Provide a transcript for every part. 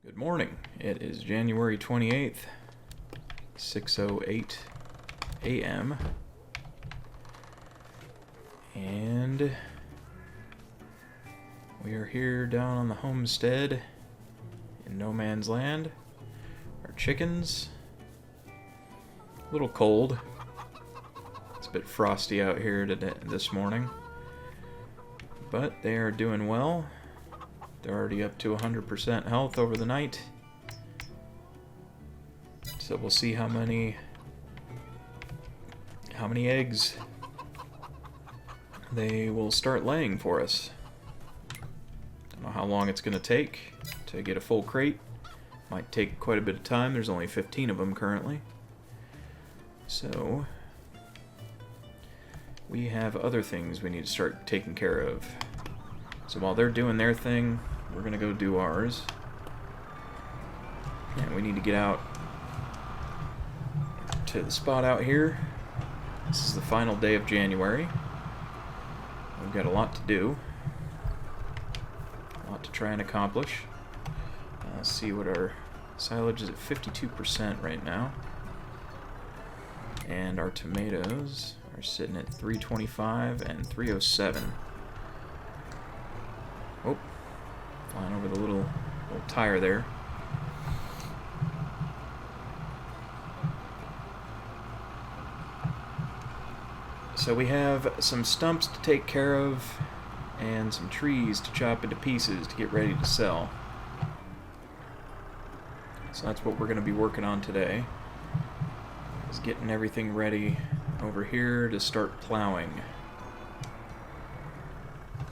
Good morning. It is January 28th, 6:08 a.m. And we are here down on the homestead in no man's land. Our chickens, a little cold. It's a bit frosty out here this morning, but they are doing well. They're already up to 100% health over the night. So we'll see how many eggs they will start laying for us. Don't know how long it's going to take to get a full crate. Might take quite a bit of time. There's only 15 of them currently. So we have other things we need to start taking care of. So while they're doing their thing, we're going to go do ours. And we need to get out to the spot out here. This is the final day of January. We've got a lot to do. A lot to try and accomplish. Let's see what our silage is at 52% right now. And our tomatoes are sitting at 325 and 307. Oh, flying over the little tire there. So we have some stumps to take care of and some trees to chop into pieces to get ready to sell. So that's what we're going to be working on today, is getting everything ready over here to start plowing.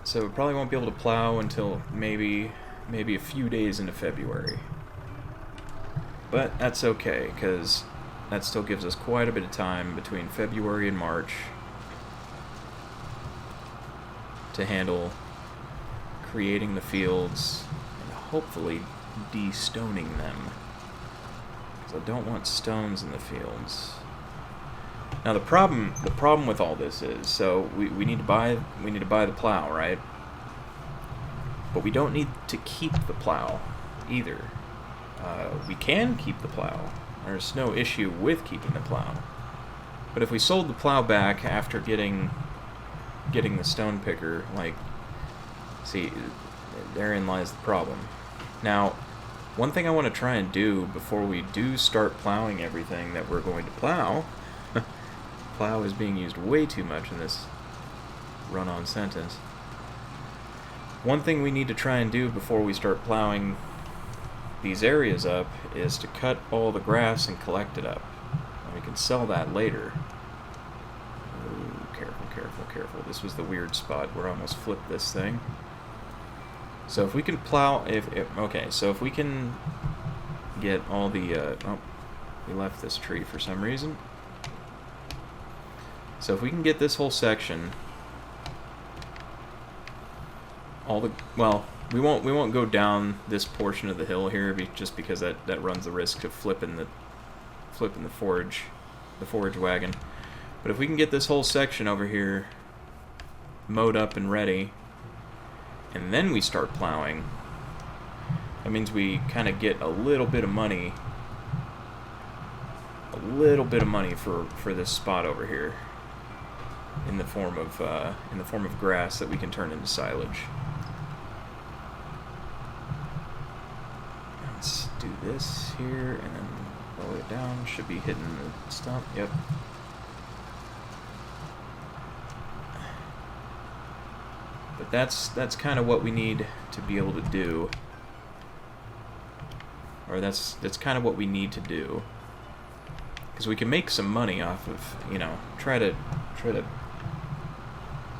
So we probably won't be able to plow until maybe a few days into February. But that's okay, because that still gives us quite a bit of time between February and March to handle creating the fields and hopefully de-stoning them. Because I don't want stones in the fields. Now the problem with all this is, so we need to buy the plow, right? But we don't need to keep the plow either. We can keep the plow. There's no issue with keeping the plow. But if we sold the plow back after getting the stone picker, see, therein lies the problem. Now, one thing I want to try and do before we do start plowing everything that we're going to plow. Plow is being used way too much in this run-on sentence. One thing we need to try and do before we start plowing these areas up is to cut all the grass and collect it up. And we can sell that later. Ooh, careful, careful, careful. This was the weird spot where I almost flipped this thing. So if we can plow, so if we can get all the, oh, we left this tree for some reason. So if we can get this whole section, we won't go down this portion of the hill here just because that runs the risk of flipping the forage wagon. But if we can get this whole section over here mowed up and ready, and then we start plowing, that means we kind of get a little bit of money for this spot over here, in the form of grass that we can turn into silage. Let's do this here and then lower it down. Should be hitting the stump. Yep. But that's kind of what we need to be able to do. Or that's kind of what we need to do. Because we can make some money off of, try to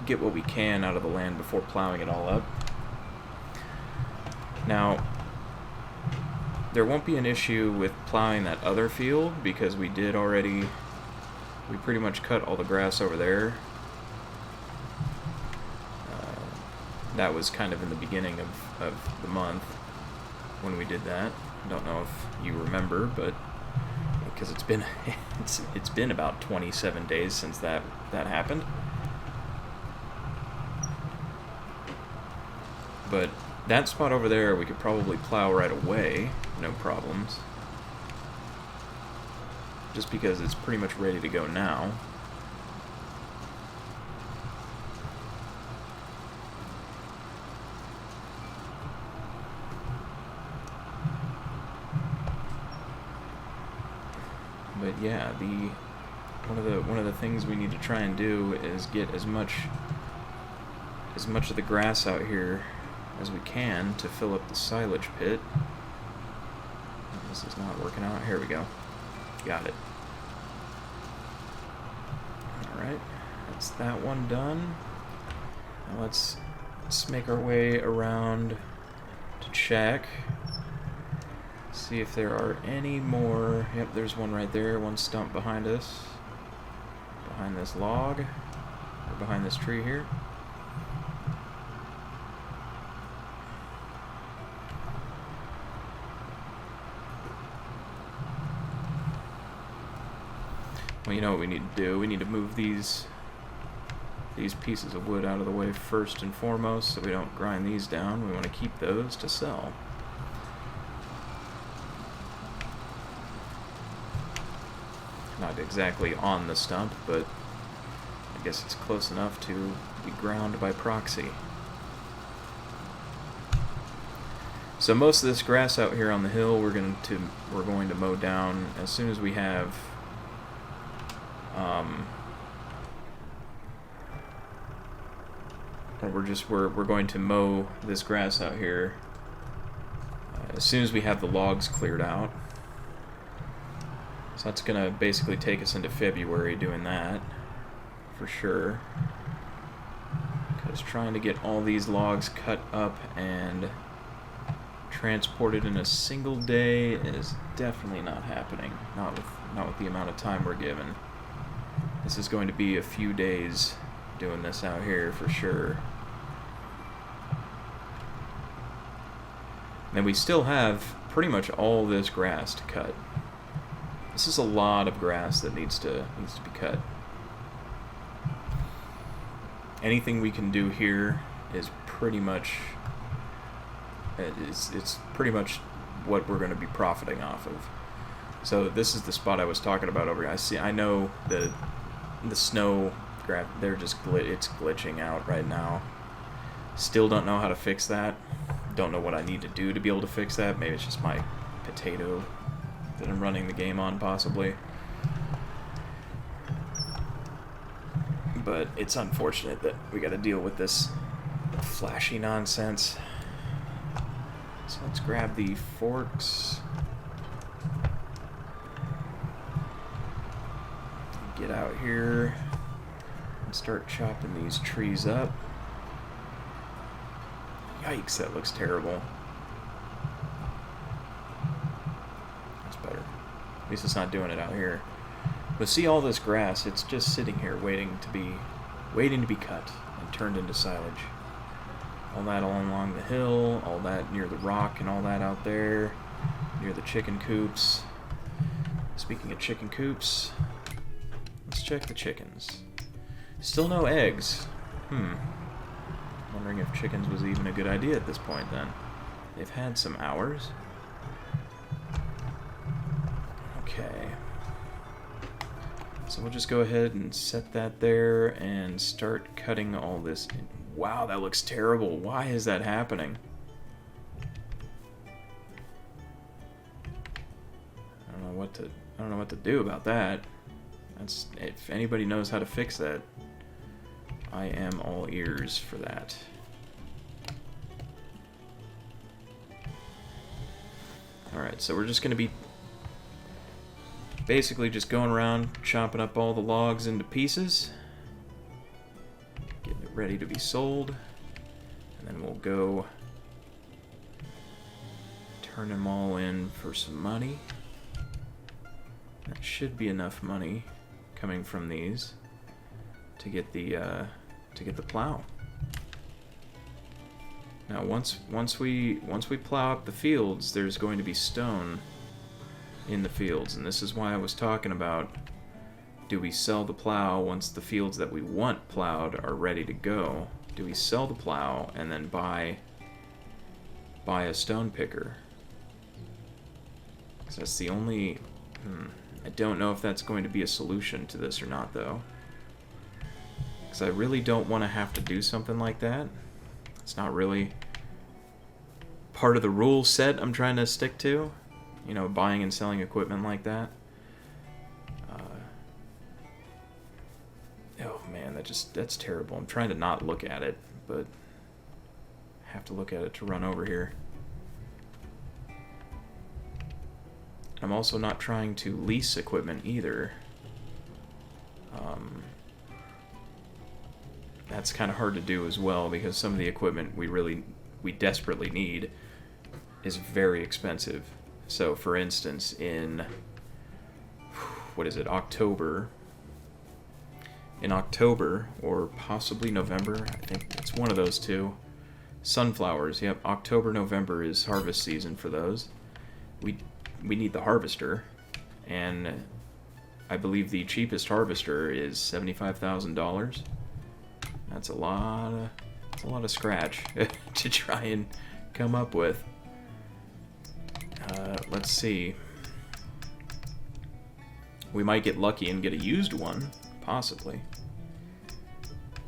get what we can out of the land before plowing it all up. Now, there won't be an issue with plowing that other field because we pretty much cut all the grass over there. That was kind of in the beginning of the month when we did that. I don't know if you remember, but because it's been about 27 days since that happened. But That spot over there we could probably plow right away, no problems. Just because it's pretty much ready to go now. But yeah, one of the things we need to try and do is get as much of the grass out here as we can to fill up the silage pit. This is not working out. Here we go. Got it. Alright, that's that one done. Now let's make our way around to check. See if there are any more. Yep, there's one right there, one stump behind us. Behind this log, or behind this tree here. Well, you know what we need to do? We need to move these pieces of wood out of the way first and foremost so we don't grind these down. We want to keep those to sell. Not exactly on the stump, but I guess it's close enough to be ground by proxy. So most of this grass out here on the hill we're going to mow down as soon as we have we're going to mow this grass out here as soon as we have the logs cleared out. So that's going to basically take us into February doing that, for sure. Because trying to get all these logs cut up and transported in a single day is definitely not happening. Not with the amount of time we're given. This is going to be a few days doing this out here for sure. And we still have pretty much all this grass to cut. This is a lot of grass that needs to be cut. Anything we can do here is pretty much it's pretty much what we're going to be profiting off of. So this is the spot I was talking about over here. I know the snow graph, it's glitching out right now. Still don't know how to fix that. Don't know what I need to do to be able to fix that. Maybe it's just my potato that I'm running the game on, possibly. But it's unfortunate that we got to deal with this flashy nonsense. So let's grab the forks. Get out here and start chopping these trees up. Yikes, that looks terrible. That's better. At least it's not doing it out here. But see all this grass, it's just sitting here waiting to be cut and turned into silage. All that all along the hill, all that near the rock and all that out there, near the chicken coops. Speaking of chicken coops, let's check the chickens. Still no eggs. Wondering if chickens was even a good idea at this point then. They've had some hours. Okay. So we'll just go ahead and set that there and start cutting all this in. Wow, that looks terrible. Why is that happening? I don't know what to do about that. If anybody knows how to fix that, I am all ears for that. Alright, so we're just going to be basically just going around chopping up all the logs into pieces, getting it ready to be sold, and then we'll go turn them all in for some money. That should be enough money coming from these to get the plow. Now once we plow up the fields, there's going to be stone in the fields, and this is why I was talking about, do we sell the plow once the fields that we want plowed are ready to go? Do we sell the plow and then buy buy a stone picker. Because that's the only... I don't know if that's going to be a solution to this or not, though. Because I really don't want to have to do something like that. It's not really part of the rule set I'm trying to stick to. You know, buying and selling equipment like that. Oh man, that's terrible. I'm trying to not look at it, but I have to look at it to run over here. I'm also not trying to lease equipment either. That's kind of hard to do as well, because some of the equipment we desperately need is very expensive. So for instance, in October, or possibly November, I think it's one of those two. Sunflowers, yep, October, November is harvest season for those. We need the harvester, and I believe the cheapest harvester is $75,000. That's a lot of scratch to try and come up with. Let's see. We might get lucky and get a used one, possibly.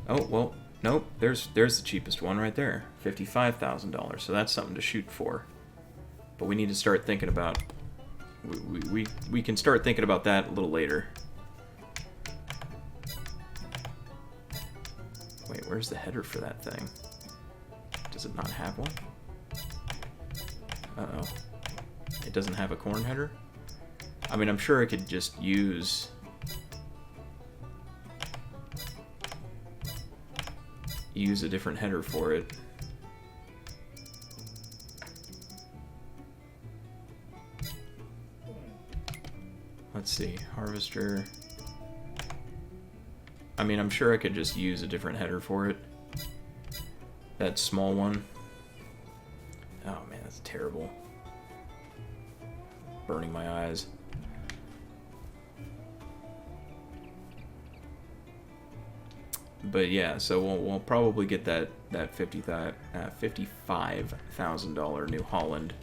Oh, well, nope, there's the cheapest one right there, $55,000, so that's something to shoot for. But we need to start thinking about... We can start thinking about that a little later. Wait, where's the header for that thing? Does it not have one? Uh-oh. It doesn't have a corn header? I mean, I'm sure I could just use... a different header for it. Let's see, harvester. I mean, I'm sure I could just use a different header for it. That small one. Oh man, that's terrible. Burning my eyes. But yeah, so we'll probably get that $55,000 New Holland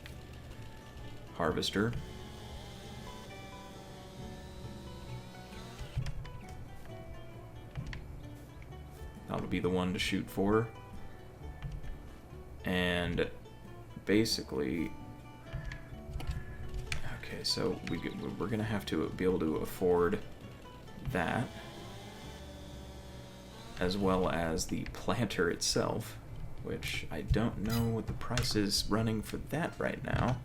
harvester. That'll be the one to shoot for. And basically, okay, so we're gonna have to be able to afford that, as well as the planter itself, which I don't know what the price is running for that right now.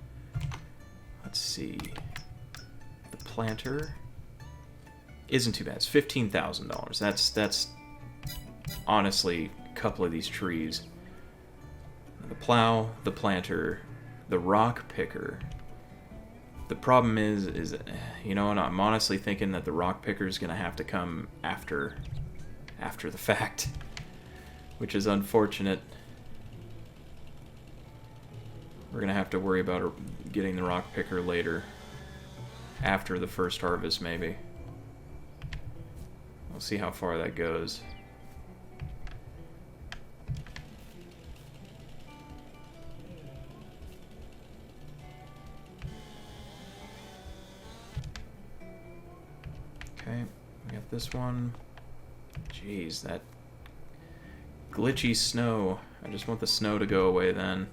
Let's see. The planter isn't too bad. It's $15,000. That's honestly a couple of these trees. The plow, the planter, the rock picker. The problem is you know, and I'm honestly thinking that the rock picker is going to have to come after the fact, which is unfortunate. We're going to have to worry about getting the rock picker later, after the first harvest maybe. We'll see how far that goes. Okay, we got this one. Jeez, that glitchy snow. I just want the snow to go away then.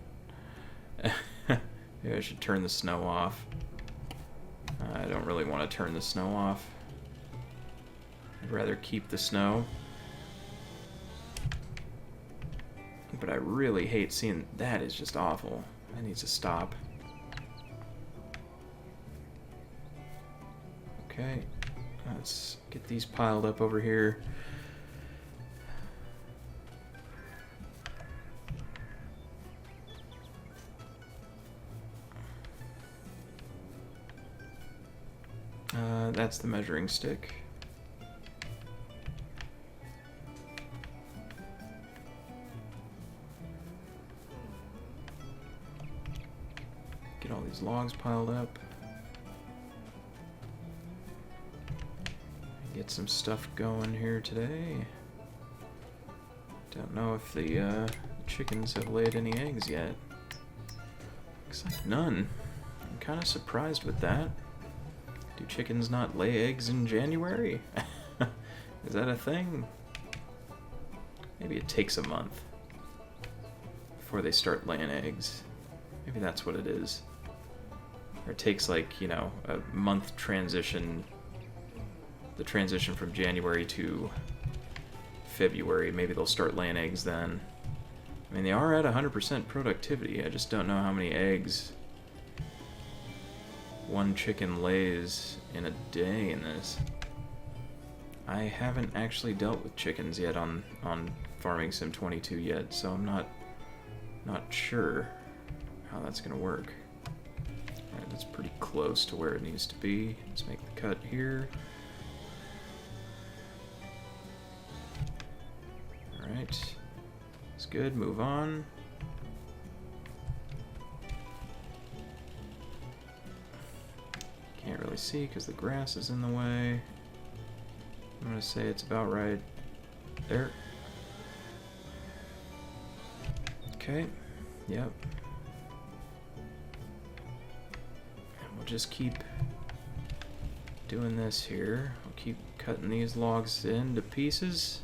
Maybe I should turn the snow off. I don't really want to turn the snow off. I'd rather keep the snow. But I really hate seeing... That is just awful. That needs to stop. Okay. Let's get these piled up over here. That's the measuring stick. Get all these logs piled up. Get some stuff going here today. Don't know if the chickens have laid any eggs yet. Looks like none. I'm kind of surprised with that. Do chickens not lay eggs in January? Is that a thing? Maybe it takes a month before they start laying eggs. Maybe that's what it is. Or it takes, like, you know, a month transition, the transition from January to February. Maybe they'll start laying eggs then. I mean, they are at 100% productivity. I just don't know how many eggs one chicken lays in a day in this. I haven't actually dealt with chickens yet on Farming Sim 22 yet, so I'm not sure how that's gonna work. Alright, that's pretty close to where it needs to be. Let's make the cut here. Alright. It's good, move on. Can't really see because the grass is in the way. I'm gonna say it's about right there. Okay, yep. And we'll just keep doing this here. We'll keep cutting these logs into pieces.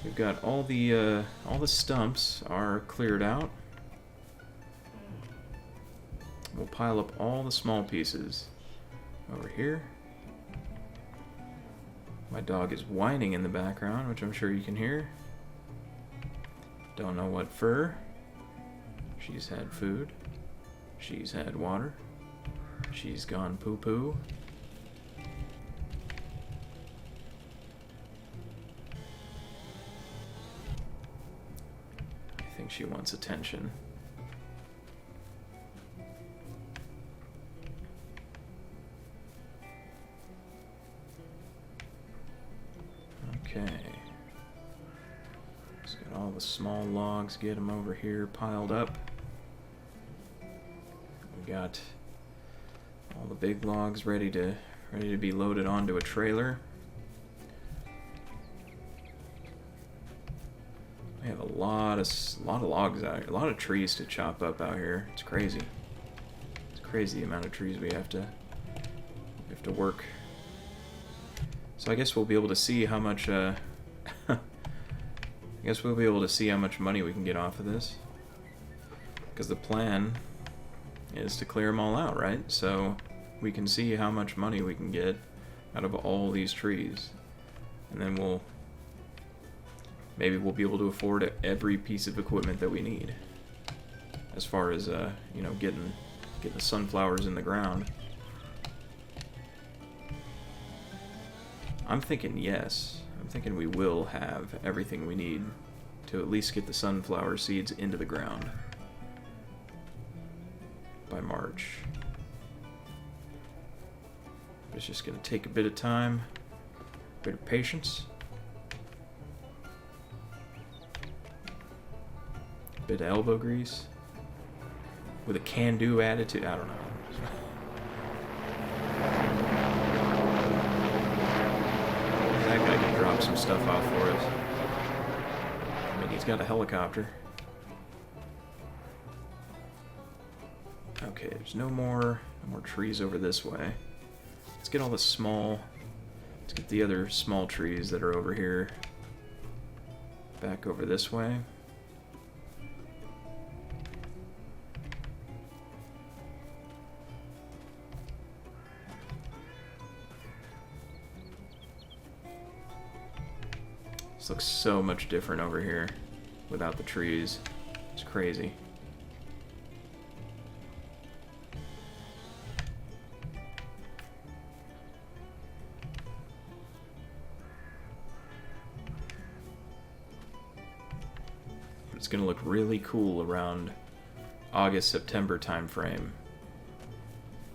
We've got all the stumps are cleared out. We'll pile up all the small pieces over here. My dog is whining in the background, which I'm sure you can hear. Don't know what for. She's had food. She's had water. She's gone poo-poo. I think she wants attention. Okay. Just got all the small logs, get them over here piled up. We got all the big logs ready to be loaded onto a trailer. We have a lot of logs out here, a lot of trees to chop up out here. It's crazy. It's crazy the amount of trees we have to work. So I guess we'll be able to see how much I guess we'll be able to see how much money we can get off of this. Because the plan is to clear them all out, right? So we can see how much money we can get out of all these trees. And then maybe we'll be able to afford every piece of equipment that we need. As far as you know, getting the sunflowers in the ground. I'm thinking yes. I'm thinking we will have everything we need to at least get the sunflower seeds into the ground by March. But it's just going to take a bit of time, a bit of patience, a bit of elbow grease, with a can-do attitude. I don't know. That guy can drop some stuff off for us. I mean, he's got a helicopter. Okay, there's no more trees over this way. Let's get all the let's get the other small trees that are over here back over this way. This looks so much different over here without the trees. It's crazy. It's gonna look really cool around August, September time frame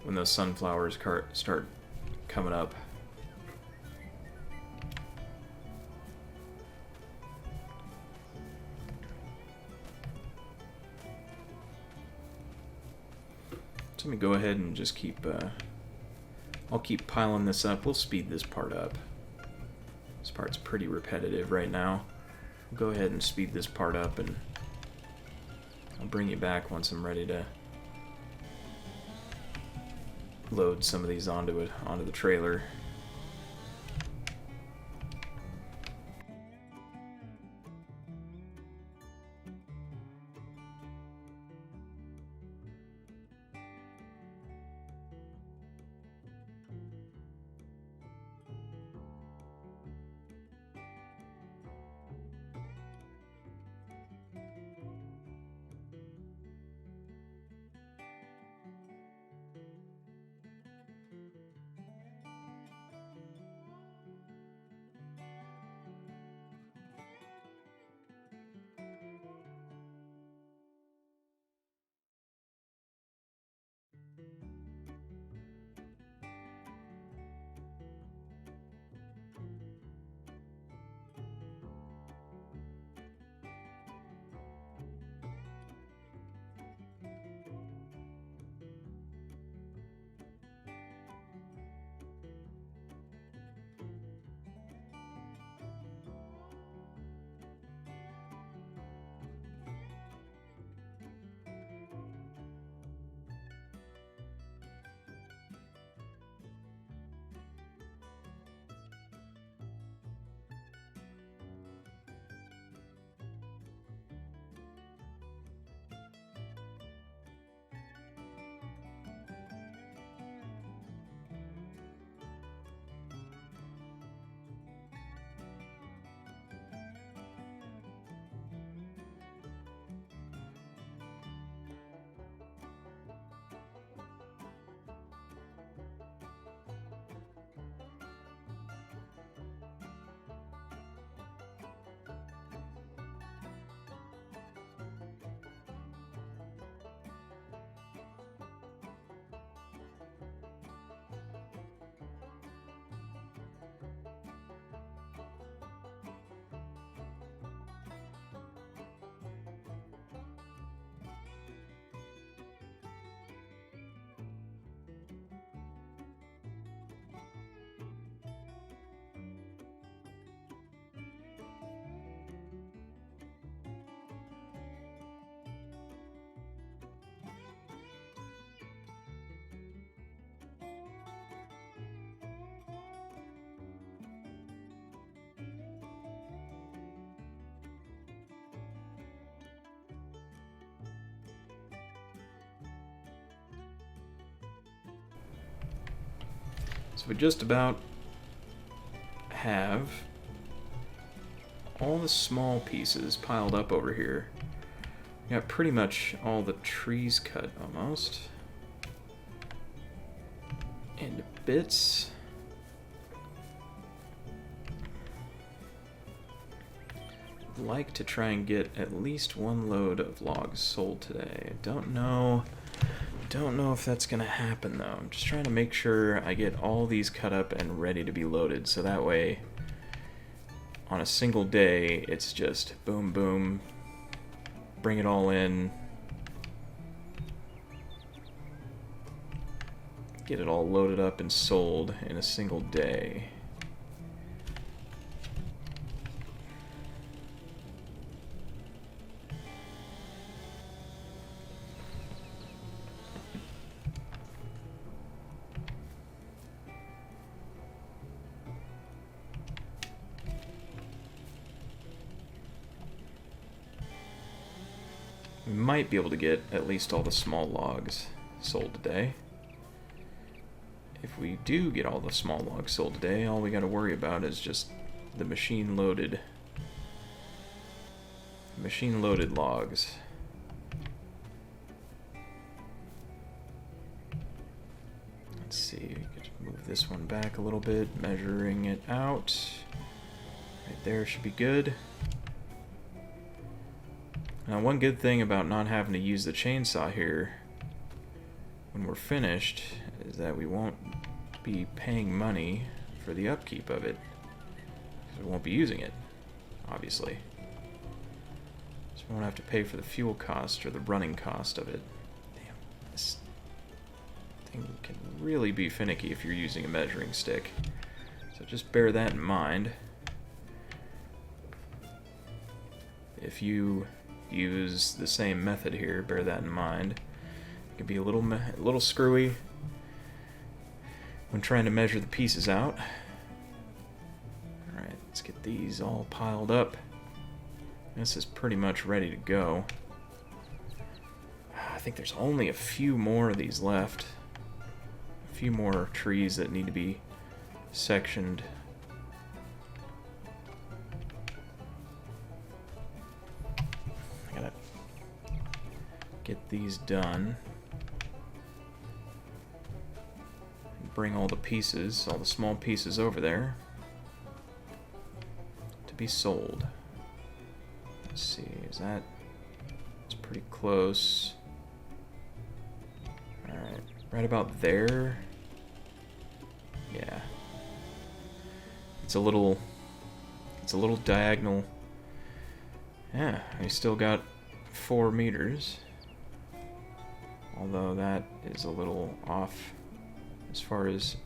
when those sunflowers start coming up. So let me go ahead and just I'll keep piling this up. We'll speed this part up. This part's pretty repetitive right now. We'll go ahead and speed this part up, and I'll bring you back once I'm ready to load some of these onto the trailer. So we just about have all the small pieces piled up over here. We got pretty much all the trees cut almost into bits. I'd like to try and get at least one load of logs sold today. I don't know if that's gonna happen though. I'm just trying to make sure I get all these cut up and ready to be loaded, so that way on a single day it's just boom boom, bring it all in, get it all loaded up and sold in a single day. We might be able to get at least all the small logs sold today. If we do get all the small logs sold today, all we got to worry about is just the machine loaded logs. Let's see, we could move this one back a little bit, measuring it out. Right there should be good. Now, one good thing about not having to use the chainsaw here when we're finished is that we won't be paying money for the upkeep of it, because we won't be using it, obviously. So we won't have to pay for the fuel cost or the running cost of it. Damn, this thing can really be finicky if you're using a measuring stick. So just bear that in mind. If you use the same method here, bear that in mind. It can be a little screwy when trying to measure the pieces out. Alright, let's get these all piled up. This is pretty much ready to go. I think there's only a few more of these left. A few more trees that need to be sectioned. I gotta get these done. Bring all the pieces, all the small pieces over there to be sold. Let's see, it's pretty close. Alright, right about there. Yeah. It's a little diagonal. Yeah, we still got 4 meters. Although that is a little off as far as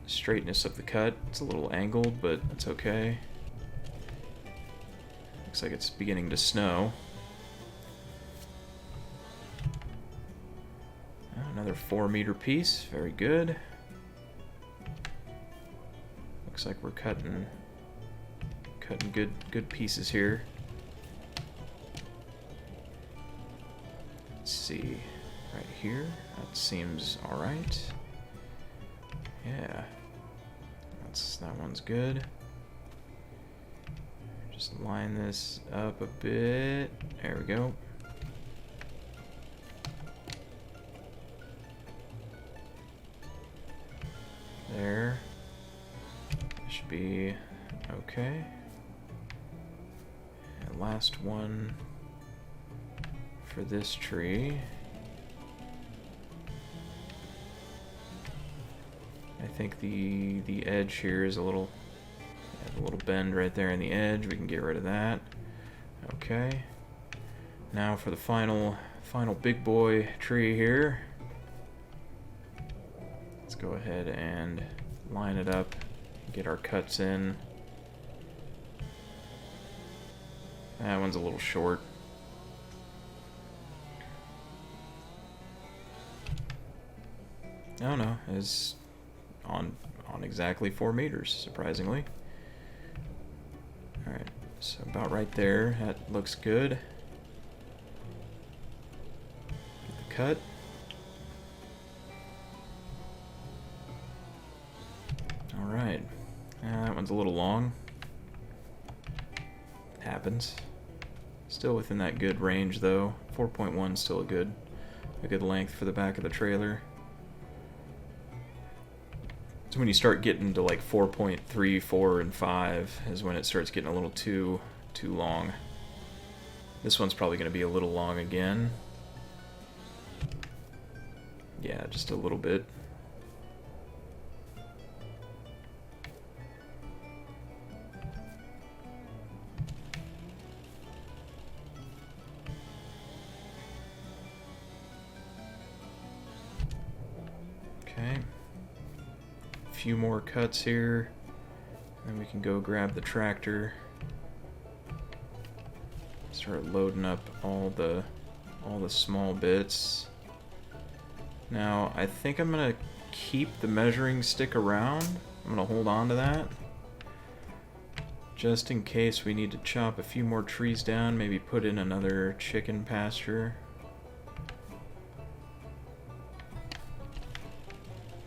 straightness of the cut. It's a little angled, but that's okay. Looks like it's beginning to snow. Another 4-meter piece, very good. Looks like we're cutting good pieces here. Let's see, right here, that seems all right. Yeah, that one's good. Just line this up a bit. There we go. There. Should be okay. And last one for this tree. I think the edge here is a little bend right there in the edge. We can get rid of that. Okay. Now for the final big boy tree here. Let's go ahead and line it up, get our cuts in. That one's a little short. Oh no, it's on exactly 4 meters, surprisingly. Alright, so about right there, that looks good. Get the cut. Alright, that one's a little long. Happens. Still within that good range though. 4.1 is still a good length for the back of the trailer. So when you start getting to like 4.3, 4, and 5 is when it starts getting a little too long. This one's probably going to be a little long again. Yeah, just a little bit. Okay. Few more cuts here, then we can go grab the tractor, start loading up all the small bits. Now I think I'm gonna keep the measuring stick around. I'm gonna hold on to that just in case we need to chop a few more trees down, maybe put in another chicken pasture.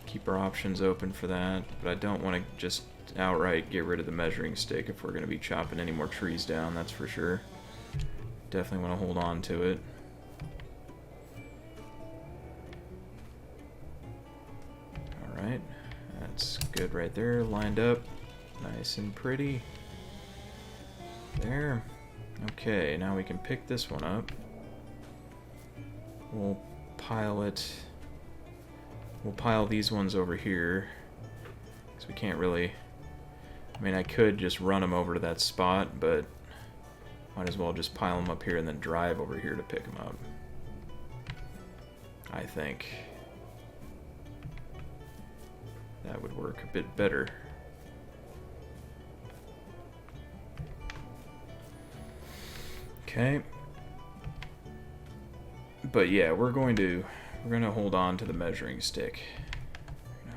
Keep our options open for that, but I don't want to just outright get rid of the measuring stick if we're going to be chopping any more trees down, that's for sure. Definitely want to hold on to it. Alright, that's good right there, lined up, nice and pretty. There. Okay, now we can pick this one up. We'll pile these ones over here, because we can't really, I mean, I could just run them over to that spot, but might as well just pile them up here and then drive over here to pick them up, I think. That would work a bit better. Okay. But yeah, we're gonna hold on to the measuring stick.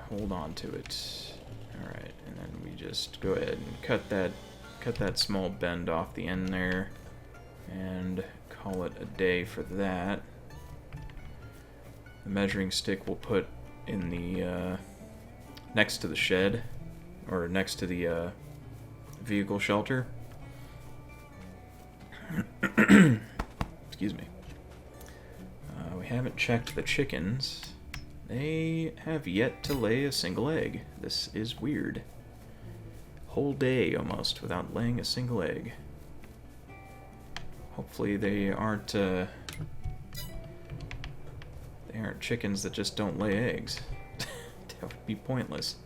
Hold on to it. Alright, and then we just go ahead and cut that small bend off the end there and call it a day for that. The measuring stick we'll put in the next to the shed, or next to the vehicle shelter. Excuse me. We haven't checked the chickens. They have yet to lay a single egg. This is weird. Whole day almost without laying a single egg. Hopefully they aren't chickens that just don't lay eggs. That would be pointless.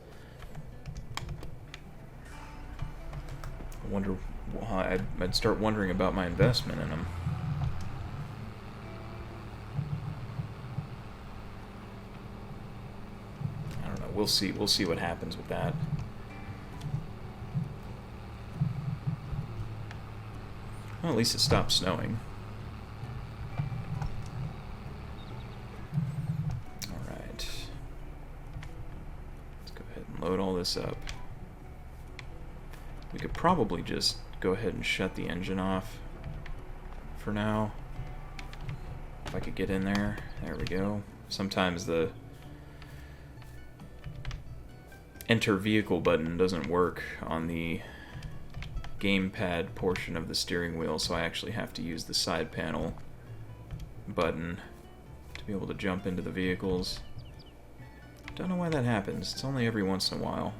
I wonder why. I'd start wondering about my investment in them. I don't know. We'll see what happens with that. Well, at least it stopped snowing. Alright. Let's go ahead and load all this up. We could probably just go ahead and shut the engine off for now. If I could get in there. There we go. Sometimes the enter vehicle button doesn't work on the gamepad portion of the steering wheel, so I actually have to use the side panel button to be able to jump into the vehicles. Don't know why that happens. It's only every once in a while.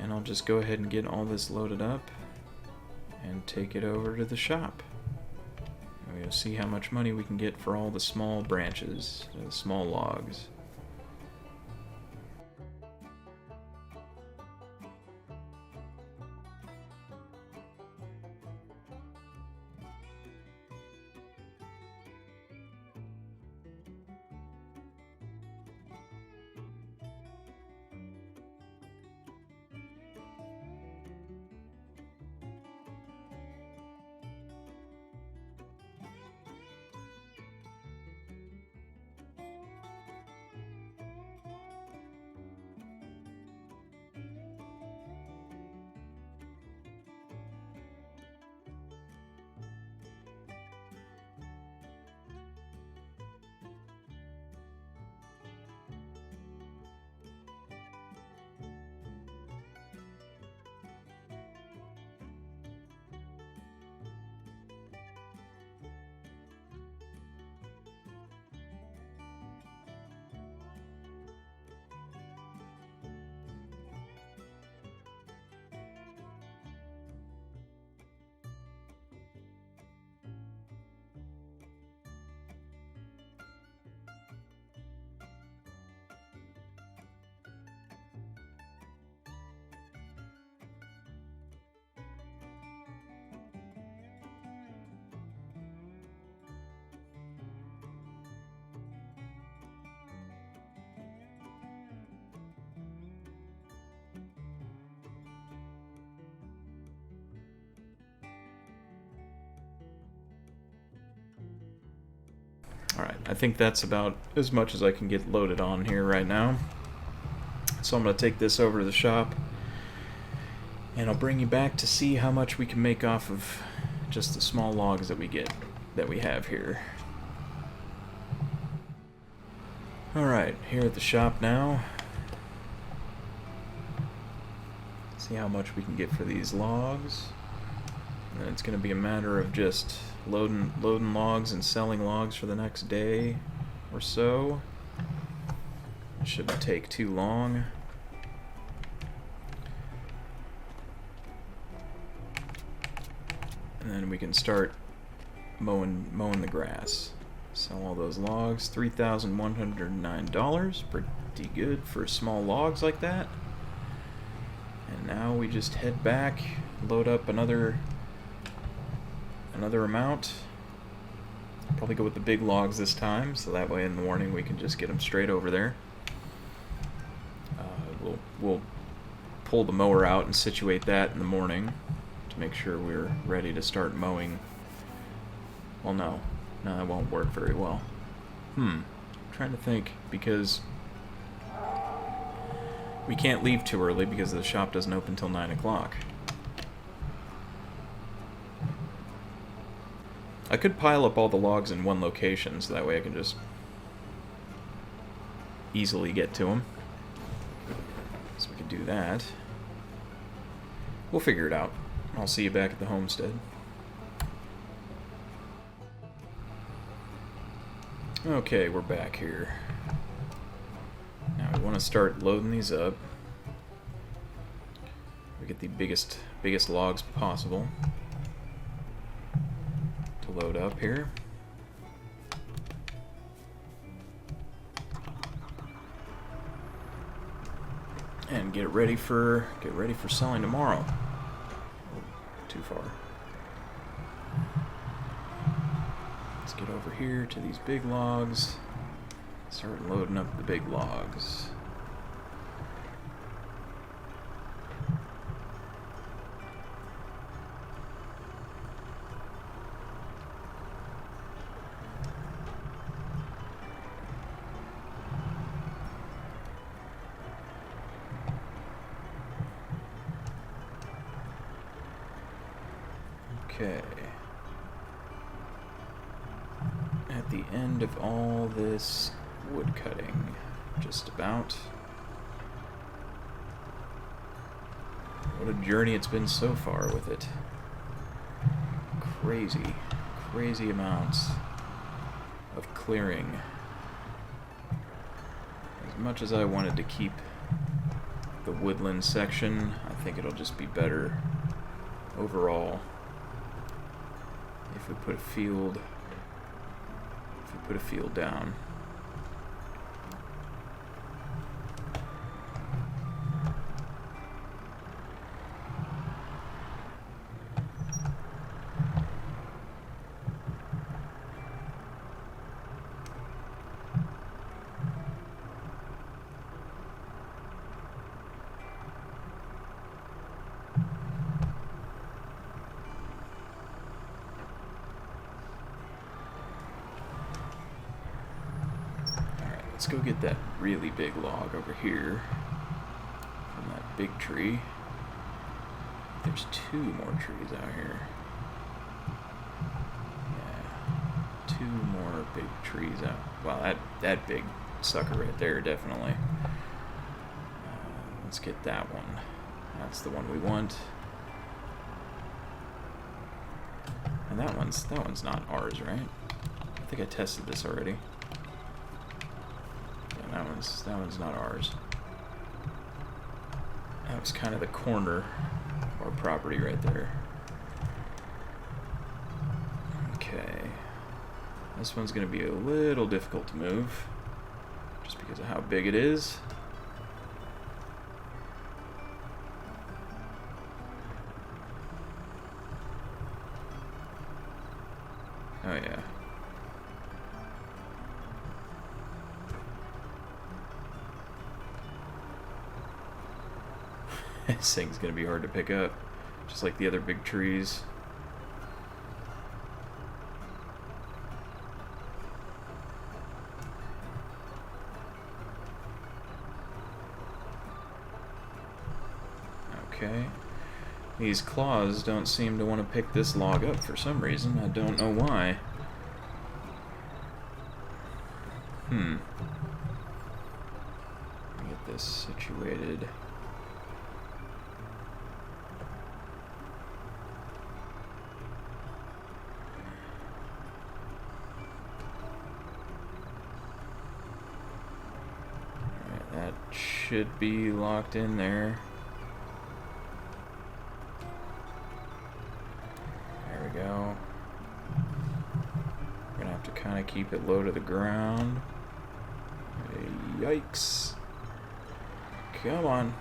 And I'll just go ahead and get all this loaded up and take it over to the shop. And we'll see how much money we can get for all the small branches, the small logs. Alright, I think that's about as much as I can get loaded on here right now. So I'm going to take this over to the shop, and I'll bring you back to see how much we can make off of just the small logs that we have here. Alright, here at the shop now. See how much we can get for these logs. And it's going to be a matter of just loading logs and selling logs for the next day or so. It shouldn't take too long. And then we can start mowing the grass. Sell all those logs. $3,109. Pretty good for small logs like that. And Now we just head back, load up another amount. Probably go with the big logs this time, so that way in the morning we can just get them straight over there. We'll pull the mower out and situate that in the morning to make sure we're ready to start mowing. Well, no, that won't work very well. I'm trying to think, because we can't leave too early because the shop doesn't open till 9 o'clock. I could pile up all the logs in one location, so that way I can just easily get to them. So we can do that. We'll figure it out. I'll see you back at the homestead. Okay, we're back here. Now we want to start loading these up. We get the biggest logs possible to load up here. And get ready for selling tomorrow. Oh, too far. Let's get over here to these big logs. Start loading up the big logs. Okay. At the end of all this wood cutting, just about. What a journey it's been so far with it. Crazy amounts of clearing. As much as I wanted to keep the woodland section, I think it'll just be better overall if we put a field down. Let's go get that really big log over here from that big tree. There's 2 more trees out here. Yeah, 2 more big trees out. Wow, that big sucker right there, definitely. Let's get that one. That's the one we want. And that one's not ours, right? I think I tested this already. That one's not ours. That was kind of the corner of our property right there. Okay. This one's going to be a little difficult to move, just because of how big it is. Oh yeah. This thing's gonna be hard to pick up, just like the other big trees. Okay. These claws don't seem to want to pick this log up for some reason. I don't know why. Let me get this situated. That should be locked in there. There we go. We're gonna have to kind of keep it low to the ground. Yikes. Come on.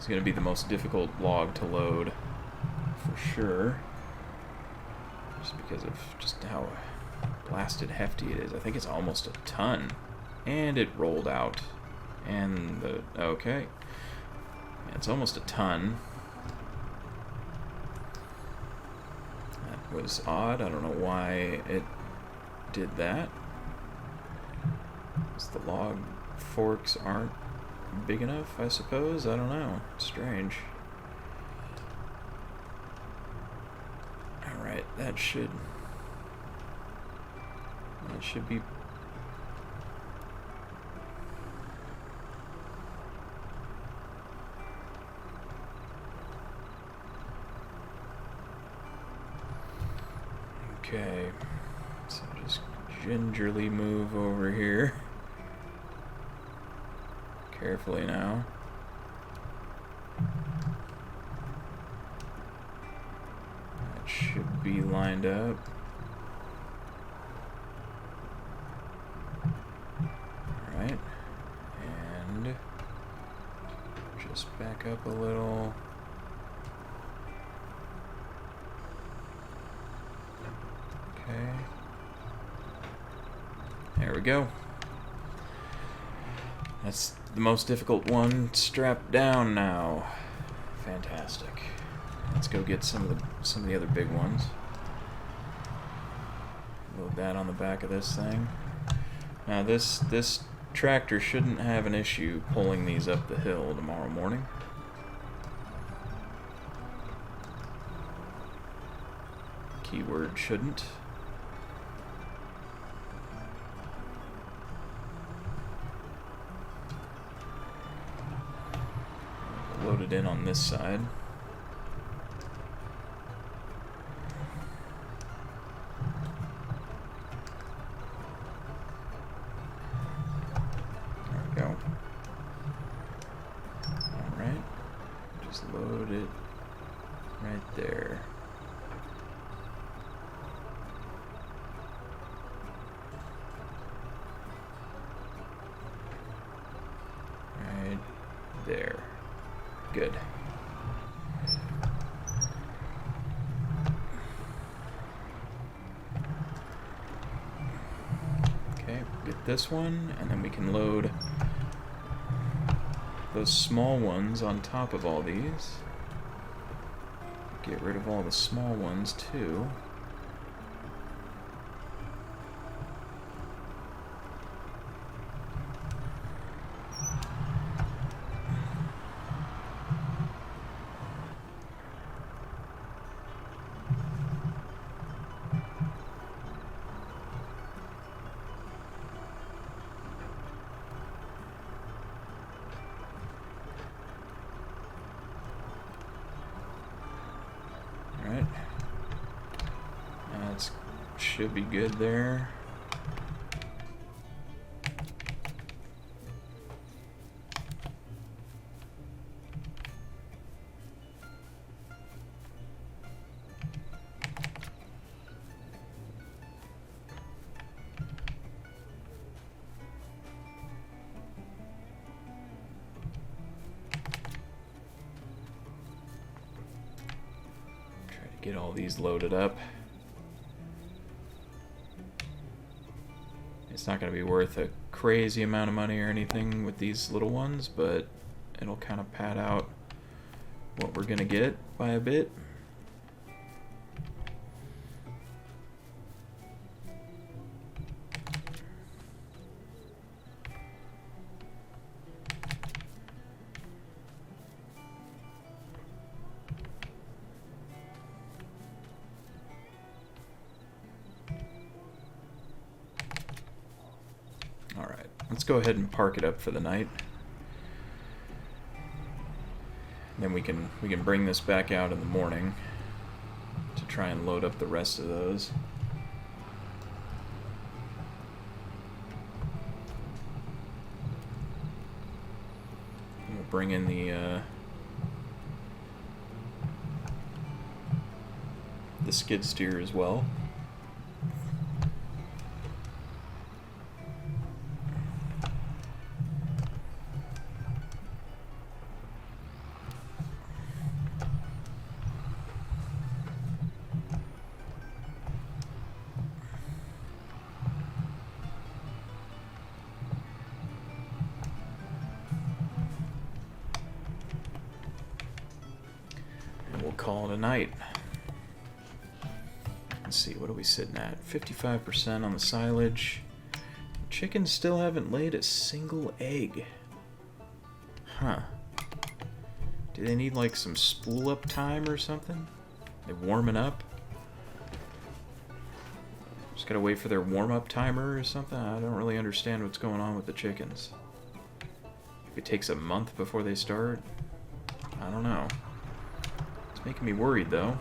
It's going to be the most difficult log to load for sure. Just because of just how blasted hefty it is. I think it's almost a ton. And it rolled out. And the... okay. Yeah, it's almost a ton. That was odd. I don't know why it did that. The log forks aren't big enough, I suppose? I don't know. Strange. Alright, that should be... okay. So just gingerly move over here. Carefully now. That should be lined up. Alright. And just back up a little. Okay. There we go. That's the most difficult one strapped down now. Fantastic. Let's go get some of the other big ones. Load that on the back of this thing. Now this tractor shouldn't have an issue pulling these up the hill tomorrow morning. Keyword shouldn't. Load it in on this side. There we go. Alright. Just load it right there. Right there. Good. Okay, get this one, and then we can load those small ones on top of all these. Get rid of all the small ones too. Alright. That should be good there. Get all these loaded up. It's not going to be worth a crazy amount of money or anything with these little ones, but it'll kind of pad out what we're going to get by a bit. Alright, let's go ahead and park it up for the night. Then we can bring this back out in the morning to try and load up the rest of those. And we'll bring in the skid steer as well. call it a night. Let's see, what are we sitting at? 55% on the silage. Chickens still haven't laid a single egg. Huh. Do they need like some spool up time or something? They warming up? Just gotta wait for their warm-up timer or something? I don't really understand what's going on with the chickens. If it takes a month before they start, I don't know. It's making me worried, though.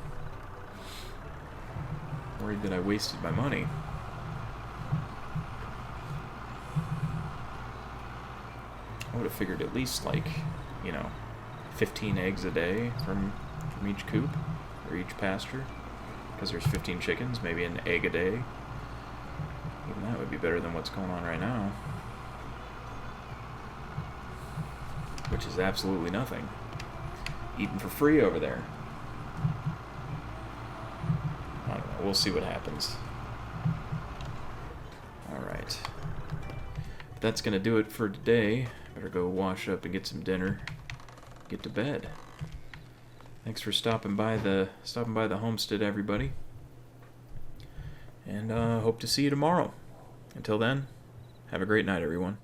Worried that I wasted my money. I would have figured at least, like, you know, 15 eggs a day from each coop, or each pasture. Because there's 15 chickens, maybe an egg a day. Even that would be better than what's going on right now. Which is absolutely nothing. Eating for free over there. I don't know, we'll see what happens. Alright. That's gonna do it for today. Better go wash up and get some dinner. Get to bed. Thanks for stopping by the homestead, everybody. And hope to see you tomorrow. Until then, have a great night, everyone.